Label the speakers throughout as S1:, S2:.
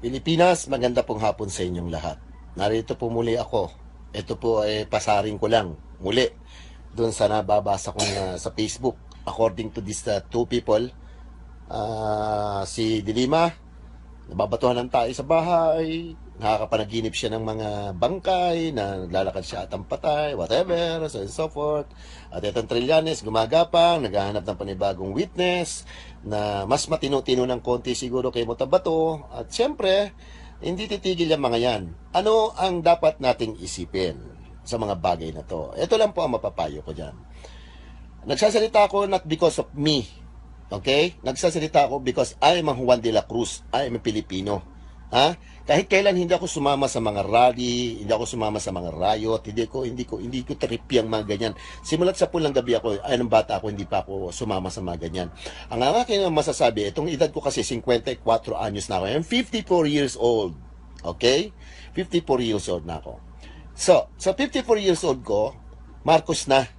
S1: Pilipinas, maganda pong hapon sa inyong lahat. Narito po muli ako. Ito po ay pasaring ko lang muli doon sa nababasa kong sa Facebook. According to these two people, si Dilima, nababatuhan ng tayo sa bahay, nakakapanaginip siya ng mga bangkay, na naglalakad siya atang patay, whatever, so and so forth. At itong Trillanes, gumagapang, naghahanap ng panibagong witness, na mas matino-tino ng konti siguro kay Motabato. At syempre, hindi titigil yung mga yan. Ano ang dapat nating isipin sa mga bagay na to? Ito lang po ang mapapayo ko dyan. Nagsasalita ako not because of me. Okay? Nagsasalita ako because I am a Juan de la Cruz. I am a Pilipino. Ha? Kahit kailan hindi ako sumama sa mga rally, hindi ako sumama sa mga riot, hindi ko trip yung mga ganyan. Simulat sa pulang gabi ako, ay ng bata ako, hindi pa ako sumama sa mga ganyan. Ang aking masasabi, itong edad ko kasi 54 anyos na ako. I'm 54 years old. Okay? 54 years old na ako. So, sa 54 years old ko, Marcos na.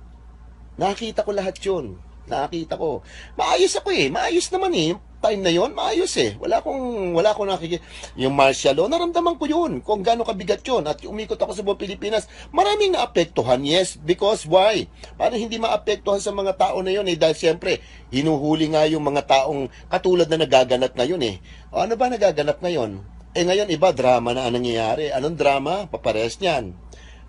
S1: Nakita ko lahat yun. Nakita ko. Maayos ako eh. Maayos naman eh. Time na yon, maayos eh. Wala akong nakikita. Yung martial law, naramdaman ko yun. Kung gaano kabigat yun. At umikot ako sa buong Pilipinas, maraming naapektuhan. Yes, because why? Para hindi maapektuhan sa mga tao na yun eh. Dahil siyempre, hinuhuli nga yung mga taong katulad na nagaganap ngayon eh. O ano ba nagaganap ngayon? Eh ngayon, iba, drama na ang nangyayari. Anong drama? Papares niyan.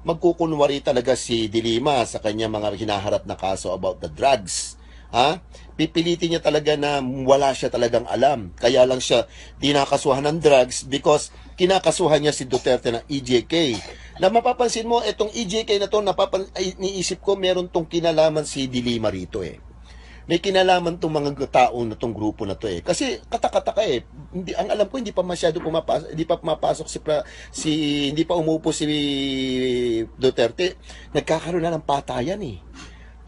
S1: Magkukunwari talaga si Dilima sa kanya mga hinaharap na kaso about the drugs. Ha? Pipilitin niya talaga na wala siya talagang alam. Kaya lang siya dinakasuhan ng drugs because kinakasuhan niya si Duterte ng EJK. Na mapapansin mo, itong EJK na to, niisip ko meron tong kinalaman si Dilima rito eh. May kinalaman tong mga tao na tong grupo na to eh. Kasi katakataka eh. Hindi, ang alam ko hindi pa masyado pumapasok hindi pa umupo si Duterte. Nagkakaroon na ng patayan eh.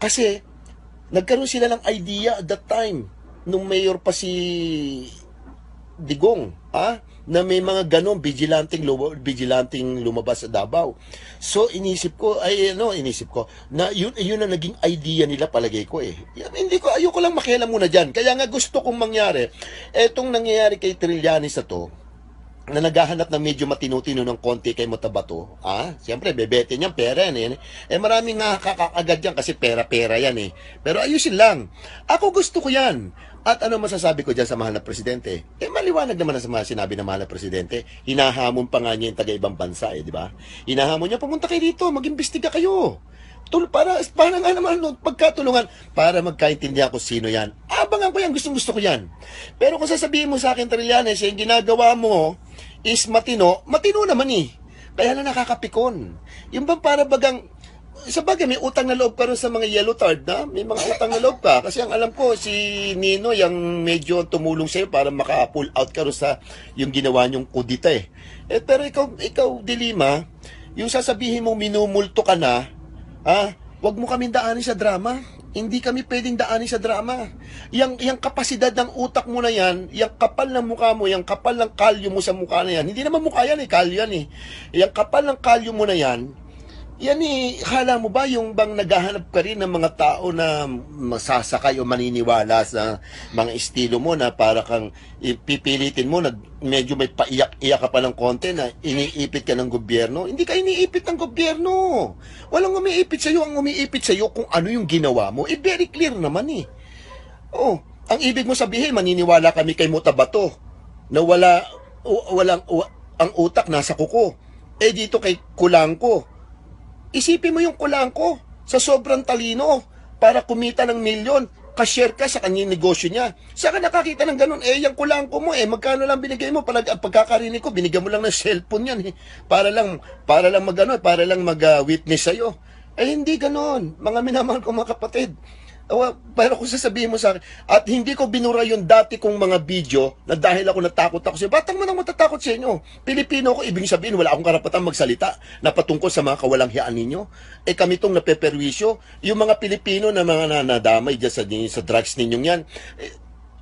S1: Kasi nagkaroon sila ng idea at that time nung mayor pa si Digong, na may mga ganong bijilanting lumabas sa Davao. So inisip ko na yun ang naging idea nila, palagay ko eh. Ayoko lang makialam muna diyan. Kaya nga gusto kong mangyari etong nangyayari kay Trillanes na to, na naghahanap ng medyo matino-tino ng konti kay Motabato, siyempre, bebete niyan, pera yan eh. Eh, maraming nakakagad yan kasi pera-pera yan eh. Pero ayusin lang. Ako gusto ko yan. At ano masasabi ko dyan sa mahal na presidente? Eh, maliwanag naman sa mga sinabi ng mahal na presidente. Hinahamon pa nga niya yung taga-ibang bansa eh, di ba? Hinahamon niya, pumunta kayo dito, mag-imbestiga kayo. Para nga naman pagkatulungan, para magkaintindihan ko sino yan. Abangan ko yan, gusto ko yan. Pero kung sasabihin mo sa akin, Trillanes, yung ginagawa mo is matino naman eh. Kaya na nakakapikon. Yung bang para bagang, sa bagay, may utang na loob ka rin sa mga yellow card na? May mga utang na loob ka. Kasi ang alam ko, si Nino, yung medyo tumulong sa'yo para maka-pull out ka rin sa yung ginawa niyong kudita eh. Pero ikaw, Dilima, yung sasabihin mong minumulto ka na, wag mo kaming daanin sa drama. Hindi kami pwedeng daanin sa drama. Yang kapasidad ng utak mo na yan, yung kapal ng mukha mo, yung kapal ng kalyo mo sa mukha na yan, hindi naman mukha yan eh, kalyo yan eh. Yung kapal ng kalyo mo na yan eh, hala mo ba yung bang naghahanap ka rin ng mga tao na masasakay o maniniwala sa mga estilo mo na para kang pipilitin mo, medyo may paiyak-iyak ka pa ng konti na iniipit ka ng gobyerno? Hindi ka iniipit ng gobyerno. Walang umiipit sa'yo. Ang umiipit sa'yo kung ano yung ginawa mo. Very clear naman eh. Ang ibig mo sabihin, maniniwala kami kay Motabato na ang utak nasa kuko. Dito kay Kulangko, isipin mo yung Kulangko sa sobrang talino para kumita ng milyon, ka-share ka sa kanyang negosyo niya. Saka nakakita ng ganun, yung Kulangko mo, magkano lang binigay mo? Pagkakarinig ko, binigyan mo lang ng cellphone yan para lang mag-witness sa'yo. Hindi ganun. Mga minamahal ko mga kapatid. Pero kung sasabihin mo sa akin, at hindi ko binura yung dati kong mga video na dahil ako natakot ako sa batang mo nang matatakot sa inyo. Pilipino ko, ibig sabihin wala akong karapatan magsalita na patungkol sa mga kawalanghiyaan ninyo. Kami tong napeperwisyo, yung mga Pilipino na mga nadamay dyan sa drugs ninyong yan,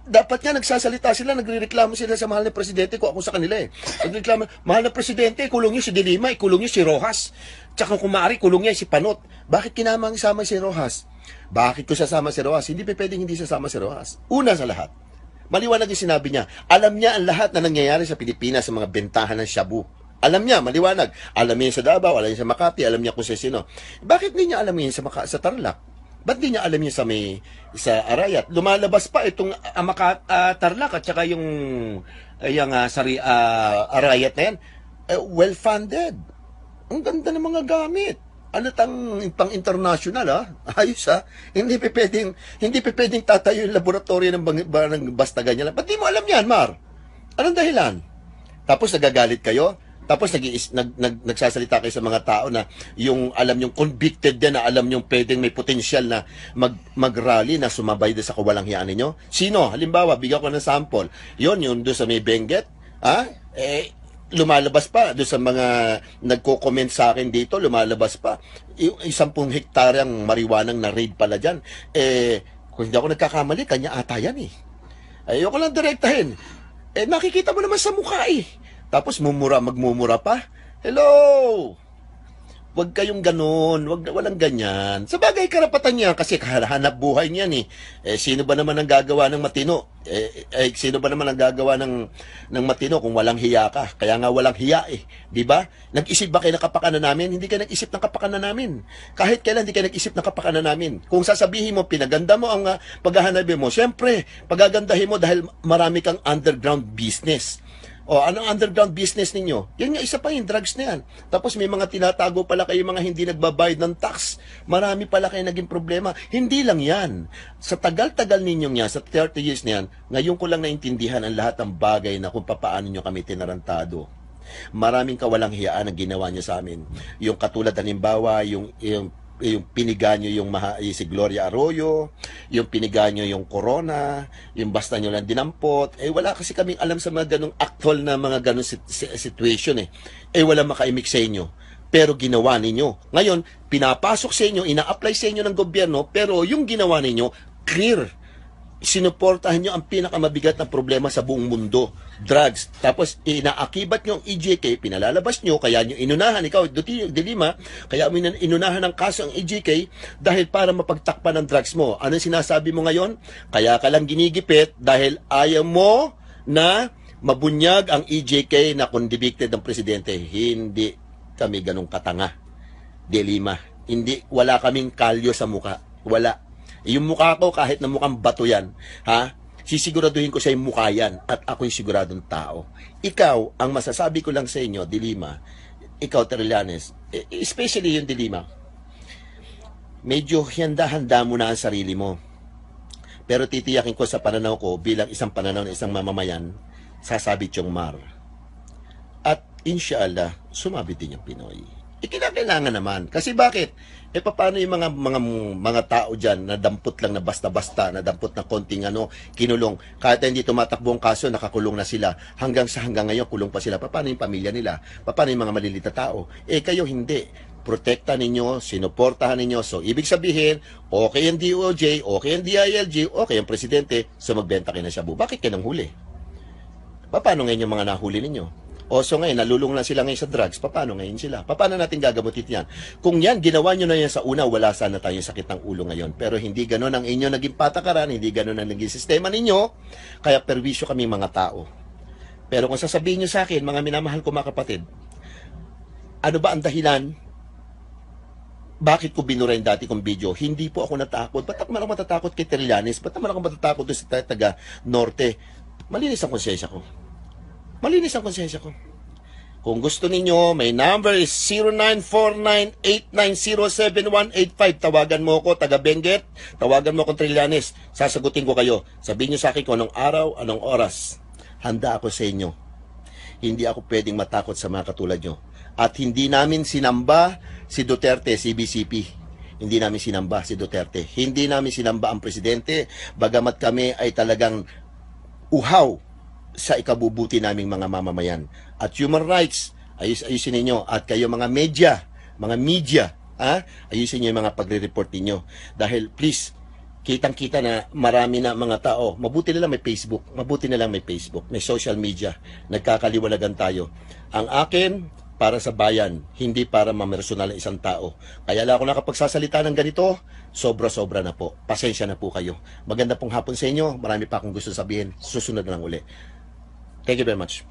S1: dapat nga nagsasalita sila, nagrereklamo sila sa mahal na presidente ko, ako sa kanila eh. Nagreklamo, mahal na presidente, kulong niyo si Dilima, kulong niyo si Rojas. Tsaka kumari, kulong niya si Panot. Bakit kinamang isama si Rojas? Bakit ko sasama si Rojas? Hindi pa pwedeng hindi sasama si Rojas. Una sa lahat, Maliwanag yung sinabi niya. Alam niya ang lahat na nangyayari sa Pilipinas sa mga bentahan ng shabu. Alam niya, maliwanag. Alam niya sa Davao, alam niya sa Makati, alam niya kung sino. Bakit hindi niya alam yun sa Tarlac? Ba't di niya alam yun sa Arayat? Lumalabas pa itong Tarlac at saka yung Arayat na yan. Well-funded. Ang ganda ng mga gamit. Ano pang international Ayos Hindi pa pwedeng tatayo yung laboratorio ng basta ganyan lang. Ba't di mo alam yan, Mar? Anong dahilan? Tapos nagagalit kayo? Tapos nagsasalita kayo sa mga tao na yung alam yung convicted din na alam yung pwedeng may potensyal na mag-rally na sumabay sa kawalang hiyaan ninyo? Sino? Halimbawa, bigyan ko ng sample. Yun doon sa may Benguet. Lumalabas pa doon sa mga nagko-comment sa akin dito, lumalabas pa 10 hektaryang marijuanang na-raid pala dyan. Kung hindi ako nagkakamali, kanya ata yan ayoko lang direktahin. Nakikita mo naman sa mukha Tapos magmumura pa. Hello! Huwag kayong ganun. Walang ganyan. Sa bagay, karapatan niya kasi hanap buhay niyan sino ba naman ang gagawa ng matino? Sino ba naman ang gagawa ng matino kung walang hiya ka? Kaya nga walang hiya Di ba? Nag-isip ba kayo ng kapakanan namin? Hindi kayo nag-isip ng kapakanan namin. Kahit kailan hindi kayo nag-isip ng kapakanan namin. Kung sasabihin mo, pinaganda mo ang paghahanapin mo, syempre, pagagandahin mo dahil marami kang underground business. Anong underground business ninyo? Yan nga, isa pa yung drugs na yan. Tapos may mga tinatago pala kayo mga hindi nagbabayad ng tax. Marami pala kayo naging problema. Hindi lang yan. Sa tagal-tagal ninyong yan, sa 30 years na yan, ngayon ko lang naintindihan ang lahat ng bagay na kung paano nyo kami tinarantado. Maraming kawalang hiyaan ang ginawa nyo sa amin. Yung katulad, halimbawa, yung piniganyo si Gloria Arroyo, yung piniganyo yung Corona, yung basta nyo lang dinampot. Wala kasi kaming alam sa mga ganong actual na mga ganong situation wala makaimik sa inyo. Pero ginawa ninyo. Ngayon, pinapasok sa inyo, ina-apply sa inyo ng gobyerno, pero yung ginawa ninyo, clear. Sinuportahan nyo ang pinakamabigat na problema sa buong mundo, drugs. Tapos inaakibat nyo ang EJK, pinalalabas nyo, kaya nyo inunahan, ikaw, Dilima, kaya mo inunahan ng kaso ang EJK dahil para mapagtakpan ng drugs mo. Anong sinasabi mo ngayon? Kaya ka lang ginigipit dahil ayaw mo na mabunyag ang EJK na convicted ng presidente. Hindi kami ganong katanga, Dilima. Wala kaming kalyo sa muka. Wala. Yung mukha ko, kahit na mukhang bato yan, sisiguraduhin ko sa yung mukha yan at ako'y siguradong tao. Ikaw, ang masasabi ko lang sa inyo, Dilima, ikaw, Trillanes, especially yung Dilima, medyo handa-handa mo na ang sarili mo. Pero titiyakin ko sa pananaw ko, bilang isang pananaw ng isang mamamayan, sasabit yung Mar. At inshallah, sumabit din yung Pinoy. Kinakailangan naman. Kasi bakit? Paano yung mga tao dyan na dampot lang na basta-basta, na dampot na konting kinulong. Kahit hindi tumatakbo ang kaso, nakakulong na sila. Hanggang ngayon, kulong pa sila. Paano yung pamilya nila? Paano yung mga maliliit na tao? Kayo hindi. Protekta ninyo, sinuportahan ninyo. So, ibig sabihin, okay ang DOJ, okay ang DILG, okay ang presidente, so magbenta kayo ng shabu. Bakit kayo nang huli? Paano ngayon yung mga nahuli ninyo? So ngayon, nalulung lang sila ngayon sa drugs. Paano ngayon sila? Paano natin gagamutin yan? Kung yan, ginawa nyo na yan sa una, wala sana tayong sakit ng ulo ngayon. Pero hindi ganun ang inyo naging patakaran, hindi ganun ang naging sistema ninyo, kaya perwisyo kami mga tao. Pero kung sasabihin nyo sa akin, mga minamahal ko mga kapatid, ano ba ang dahilan? Bakit ko binura yung dati kong video? Hindi po ako natakot. Ba't naman ako matatakot kay Trillanes? Ba't naman ako matatakot doon sa taga-norte? Malinis ang konsensya ko. Malinis ang konsensya ko. Kung gusto ninyo, may number is 0949-890-7185. Tawagan mo ako, taga Benguet. Tawagan mo ako, Trillanes. Sasagutin ko kayo. Sabihin nyo sa akin kung anong araw, anong oras. Handa ako sa inyo. Hindi ako pwedeng matakot sa mga katulad nyo. At hindi namin sinamba si Duterte, si BCP. Hindi namin sinamba si Duterte. Hindi namin sinamba ang presidente. Bagamat kami ay talagang uhaw sa ikabubuti naming mga mamamayan. At human rights, ayusin ninyo. At kayo mga media, ayusin nyo yung mga pagre-report ninyo. Dahil please, kitang-kita na marami na mga tao, mabuti na lang may Facebook, may social media, nagkakaliwanagan tayo. Ang akin, para sa bayan, hindi para mamersonal ng isang tao. Kaya lang ako nakapagsasalita ng ganito, sobra-sobra na po. Pasensya na po kayo. Maganda pong hapon sa inyo. Marami pa akong gusto sabihin. Susunod na lang uli. Thank you very much.